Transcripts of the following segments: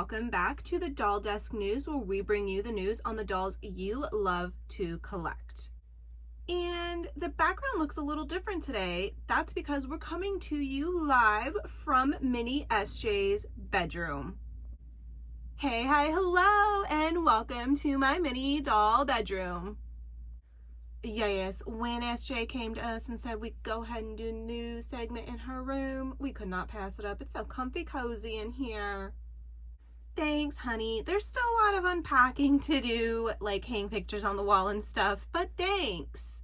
welcome back to the Doll Desk News, where we bring you the news on the dolls you love to collect. And the background looks a little different today. That's because we're coming to you live from Mini SJ's bedroom. Hey, hi, hello, and welcome to my mini doll bedroom. Yes, when SJ came to us and said we'd go ahead and do a news segment in her room, we could not pass it up. It's so comfy cozy in here. Thanks, honey. There's still a lot of unpacking to do, like hang pictures on the wall and stuff, but thanks.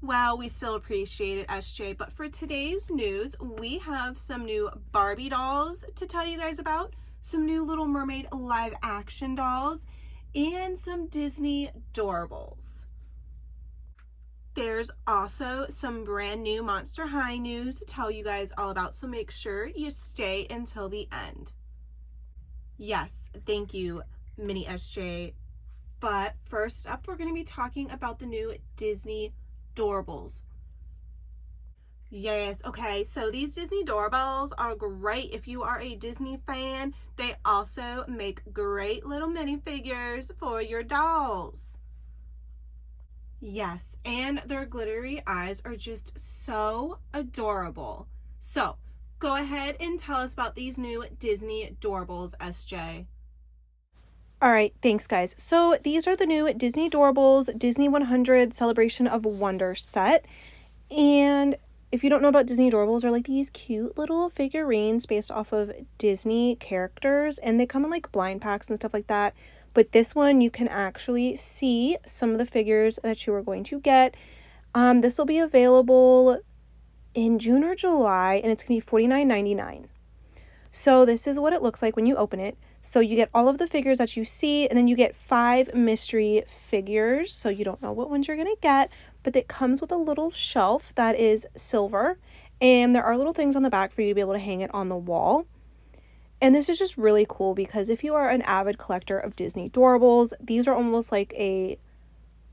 Well, we still appreciate it, SJ, but for today's news, we have some new Barbie dolls to tell you guys about, some new Little Mermaid live action dolls, and some Disney Doorables. There's also some brand new Monster High news to tell you guys all about, so make sure you stay until the end. Yes, thank you, Mini SJ. But first up, we're going to be talking about the new Disney Doorables. Yes, okay, so these Disney Doorables are great if you are a Disney fan. They also make great little minifigures for your dolls. Yes, and their glittery eyes are just so adorable. So, go ahead and tell us about these new Disney Doorables, SJ. All right, thanks guys. So these are the new Disney Doorables Disney 100 Celebration of Wonder set. And if you don't know about Disney Doorables, they're like these cute little figurines based off of Disney characters, and they come in like blind packs and stuff like that. But this one, you can actually see some of the figures that you are going to get. This will be available in June or July, and it's going to be $49.99. So this is what it looks like when you open it. So you get all of the figures that you see, and then you get 5 mystery figures. So you don't know what ones you're going to get, but it comes with a little shelf that is silver, and there are little things on the back for you to be able to hang it on the wall. And this is just really cool because if you are an avid collector of Disney Doorables, these are almost like a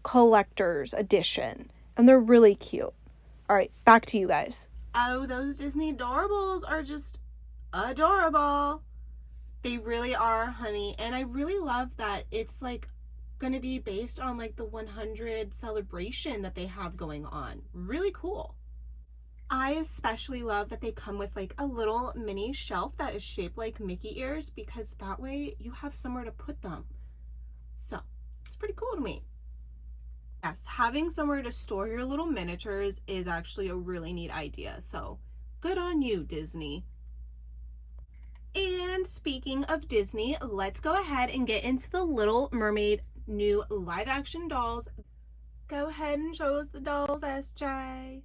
collector's edition, and they're really cute. All right, back to you guys. Oh, those Disney Doorables are just adorable. They really are, honey, and I really love that it's like going to be based on like the 100 celebration that they have going on. Really cool. I especially love that they come with like a little mini shelf that is shaped like Mickey ears, because that way you have somewhere to put them. So it's pretty cool to me. Yes, having somewhere to store your little miniatures is actually a really neat idea. So good on you, Disney. And speaking of Disney, let's go ahead and get into the Little Mermaid new live action dolls. Go ahead and show us the dolls, SJ.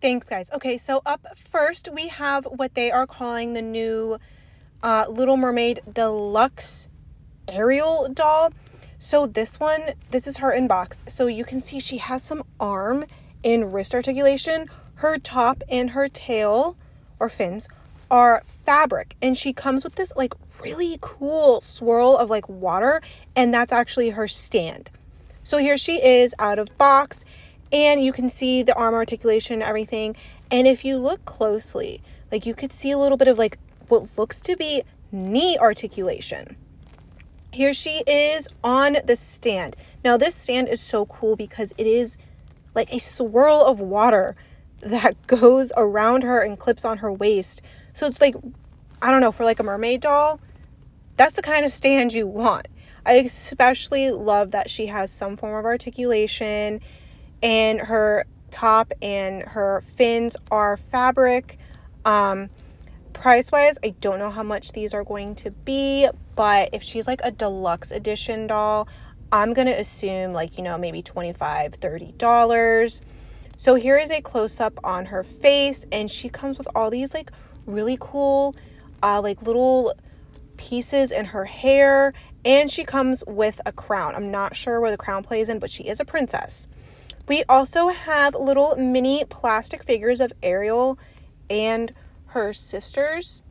Thanks, guys. Okay, so up first, we have what they are calling the new Little Mermaid Deluxe Ariel doll. So this is her in box. So you can see she has some arm and wrist articulation. Her top and her tail, or fins, are fabric. And she comes with this like really cool swirl of like water. And that's actually her stand. So here she is out of box. And you can see the arm articulation and everything. And if you look closely, like you could see a little bit of like what looks to be knee articulation. Here she is on the stand. Now this stand is so cool because it is like a swirl of water that goes around her and clips on her waist. So it's like, I don't know, for like a mermaid doll, that's the kind of stand you want. I especially love that she has some form of articulation, and her top and her fins are fabric. Price wise, I don't know how much these are going to be, but if she's like a deluxe edition doll, I'm going to assume like, maybe $25, $30. So here is a close-up on her face, and she comes with all these like really cool like little pieces in her hair, and she comes with a crown. I'm not sure where the crown plays in, but she is a princess. We also have little mini plastic figures of Ariel and her sisters.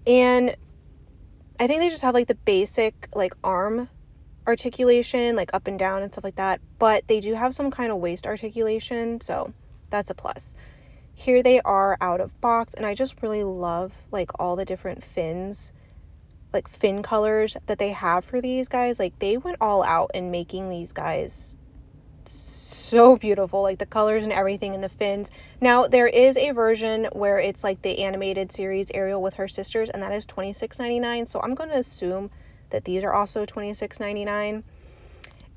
And I think they just have like the basic like arm articulation, like up and down and stuff like that. But they do have some kind of waist articulation, so that's a plus. Here they are out of box, and I just really love like all the different fins like fin colors that they have for these guys. Like they went all out in making these guys so beautiful, like the colors and everything in the fins. Now there is a version where it's like the animated series Ariel with her sisters, and that is $26.99. So I'm going to assume that these are also $26.99.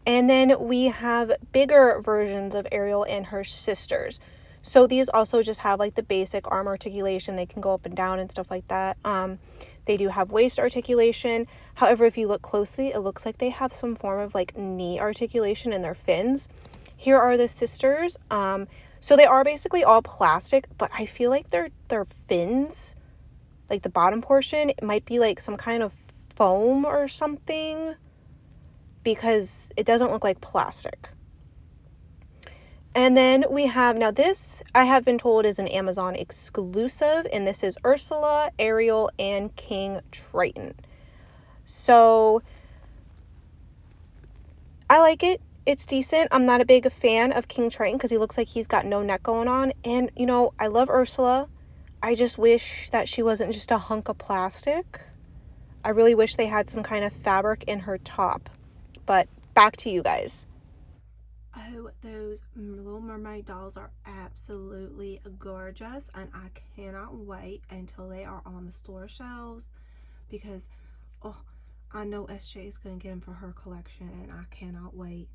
And then we have bigger versions of Ariel and her sisters. So these also just have like the basic arm articulation. They can go up and down and stuff like that. They do have waist articulation. However, if you look closely, it looks like they have some form of like knee articulation in their fins. Here are the sisters. So they are basically all plastic, but I feel like their fins, like the bottom portion, it might be like some kind of foam or something, because it doesn't look like plastic. And then we have, now this I have been told is an Amazon exclusive, and this is Ursula, Ariel, and King Triton. So I like it. It's decent. I'm not a big fan of King Triton because he looks like he's got no neck going on. And, you know, I love Ursula. I just wish that she wasn't just a hunk of plastic. I really wish they had some kind of fabric in her top. But back to you guys. Oh, those Little Mermaid dolls are absolutely gorgeous, and I cannot wait until they are on the store shelves because, oh, I know SJ is going to get them for her collection, and I cannot wait.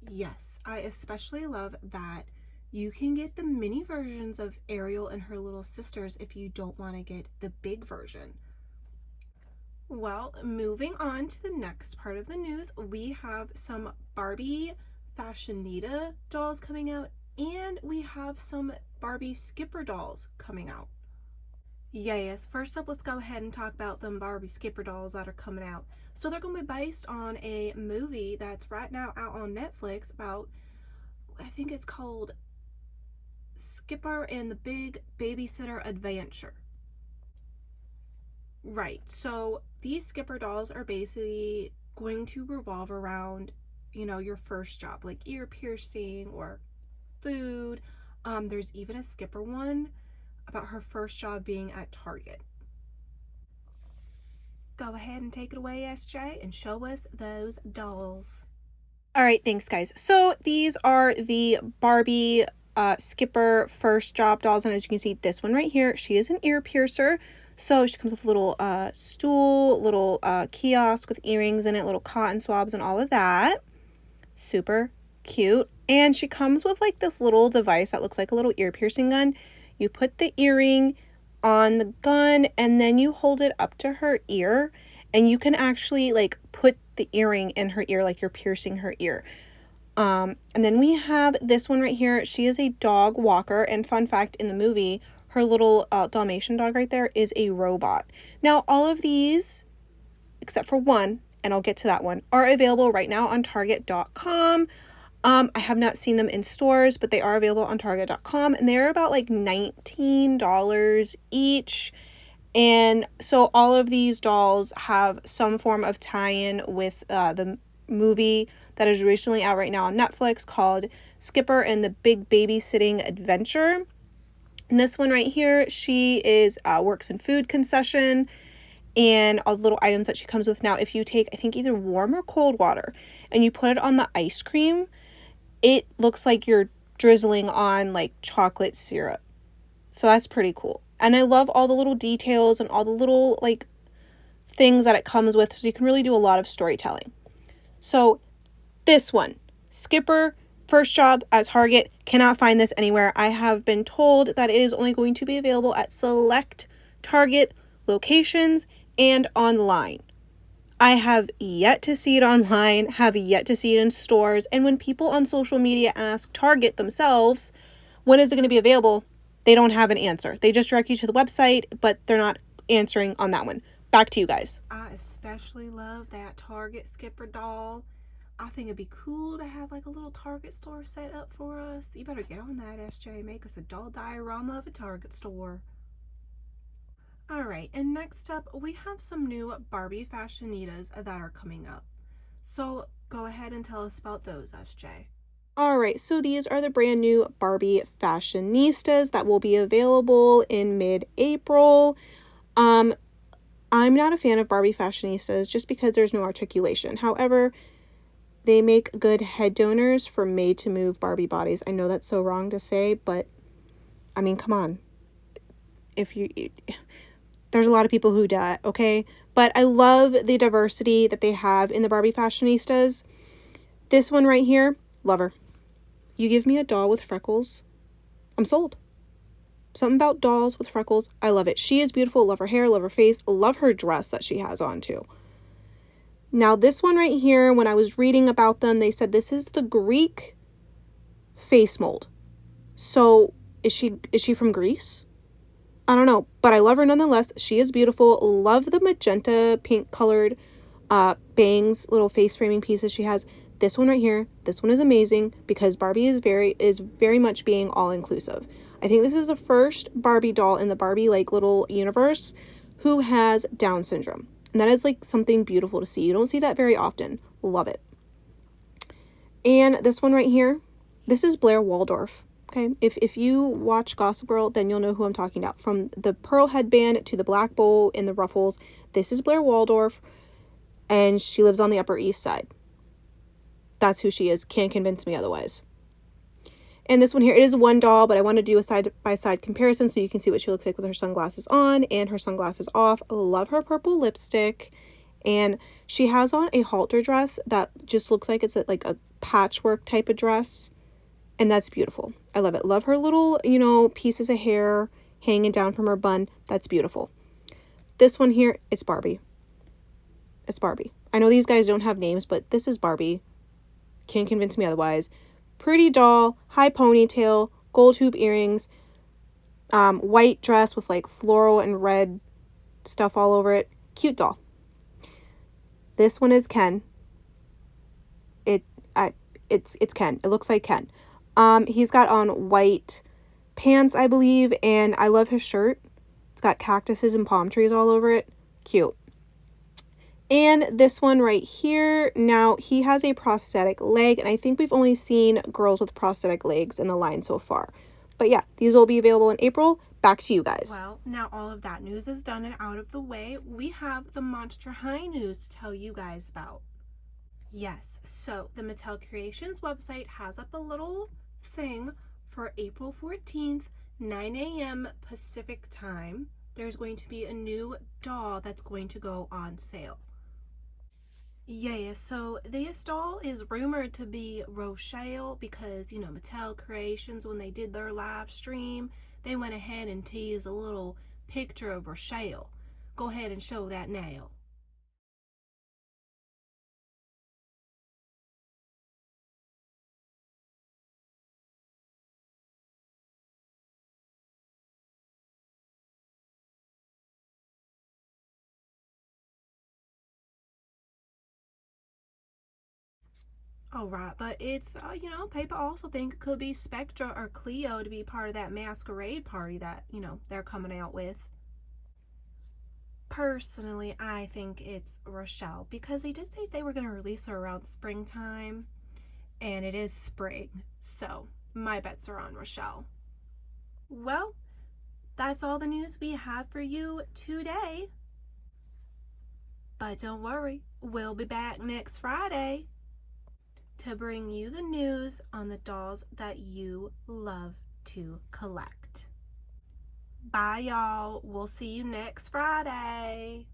Yes, I especially love that you can get the mini versions of Ariel and her little sisters if you don't want to get the big version. Well, moving on to the next part of the news, we have some Barbie Fashionista dolls coming out, and we have some Barbie Skipper dolls coming out. Yes, first up, let's go ahead and talk about them Barbie Skipper dolls that are coming out. So they're going to be based on a movie that's right now out on Netflix about, I think it's called Skipper and the Big Babysitter Adventure. Right, so these Skipper dolls are basically going to revolve around, you know, your first job, like ear piercing or food. There's even a Skipper one about her first job being at Target. Go ahead and take it away, SJ, and show us those dolls. All right, thanks, guys. So these are the Barbie Skipper first job dolls, and as you can see, this one right here, she is an ear piercer. So she comes with a little stool, little kiosk with earrings in it, little cotton swabs and all of that. Super cute. And she comes with like this little device that looks like a little ear piercing gun. You put the earring on the gun and then you hold it up to her ear, and you can actually like put the earring in her ear like you're piercing her ear. And then we have this one right here. She is a dog walker, and fun fact, in the movie, her little Dalmatian dog right there is a robot. Now, all of these, except for one, and I'll get to that one, are available right now on Target.com. I have not seen them in stores, but they are available on Target.com, and they're about like $19 each. And so all of these dolls have some form of tie-in with the movie that is recently out right now on Netflix called Skipper and the Big Babysitting Adventure. And this one right here, she is works in food concession, and all the little items that she comes with. Now, if you take, I think, either warm or cold water and you put it on the ice cream, it looks like you're drizzling on like chocolate syrup. So that's pretty cool. And I love all the little details and all the little like things that it comes with, so you can really do a lot of storytelling. So this one, Skipper, first job at Target, cannot find this anywhere. I have been told that it is only going to be available at select Target locations and online. I have yet to see it online, have yet to see it in stores, and when people on social media ask Target themselves, when is it going to be available, they don't have an answer. They just direct you to the website, but they're not answering on that one. Back to you guys. I especially love that Target Skipper doll. I think it'd be cool to have like a little Target store set up for us. You better get on that, SJ. Make us a doll diorama of a Target store. Alright, and next up, we have some new Barbie Fashionistas that are coming up. So go ahead and tell us about those, SJ. All right, so these are the brand new Barbie Fashionistas that will be available in mid-April. I'm not a fan of Barbie Fashionistas just because there's no articulation. However, they make good head donors for made to move Barbie bodies. I know that's so wrong to say, but I mean, come on. If you there's a lot of people who do that, okay? But I love the diversity that they have in the Barbie Fashionistas. This one right here, love her. You give me a doll with freckles, I'm sold. Something about dolls with freckles, I love it. She is beautiful, love her hair, love her face, love her dress that she has on too. Now this one right here, when I was reading about them, they said this is the Greek face mold. So is she from Greece? I don't know, but I love her nonetheless. She is beautiful. Love the magenta pink colored bangs, little face framing pieces she has. This one right here, this one is amazing because Barbie is very much being all inclusive. I think this is the first Barbie doll in the Barbie like little universe who has Down syndrome. And that is like something beautiful to see. You don't see that very often. Love it. And this one right here, this is Blair Waldorf. Okay, if you watch Gossip Girl, then you'll know who I'm talking about. From the pearl headband to the black bow and the ruffles, this is Blair Waldorf, and she lives on the Upper East Side. That's who she is. Can't convince me otherwise. And this one here, it is one doll, but I want to do a side-by-side comparison so you can see what she looks like with her sunglasses on and her sunglasses off. Love her purple lipstick. And she has on a halter dress that just looks like it's like a patchwork type of dress. And that's beautiful. I love it. Love her little, pieces of hair hanging down from her bun. That's beautiful. This one here, it's Barbie. It's Barbie. I know these guys don't have names, but this is Barbie. Can't convince me otherwise. Pretty doll, high ponytail, gold hoop earrings, white dress with like floral and red stuff all over it. Cute doll. This one is Ken. It's Ken. It looks like Ken. He's got on white pants, I believe, and I love his shirt. It's got cactuses and palm trees all over it. Cute. And this one right here, now he has a prosthetic leg, and I think we've only seen girls with prosthetic legs in the line so far. But yeah, these will be available in April. Back to you guys. Well, now all of that news is done and out of the way. We have the Monster High news to tell you guys about. Yes, so the Mattel Creations website has up a little thing for April 14th, 9 a.m. Pacific time. There's going to be a new doll that's going to go on sale. Yeah, so this doll is rumored to be Rochelle because, Mattel Creations, when they did their live stream, they went ahead and teased a little picture of Rochelle. Go ahead and show that now. All right, but it's, people also think it could be Spectra or Cleo to be part of that masquerade party that, they're coming out with. Personally, I think it's Rochelle because they did say they were going to release her around springtime, and it is spring, so my bets are on Rochelle. Well, that's all the news we have for you today. But don't worry, we'll be back next Friday to bring you the news on the dolls that you love to collect. Bye, y'all. We'll see you next Friday.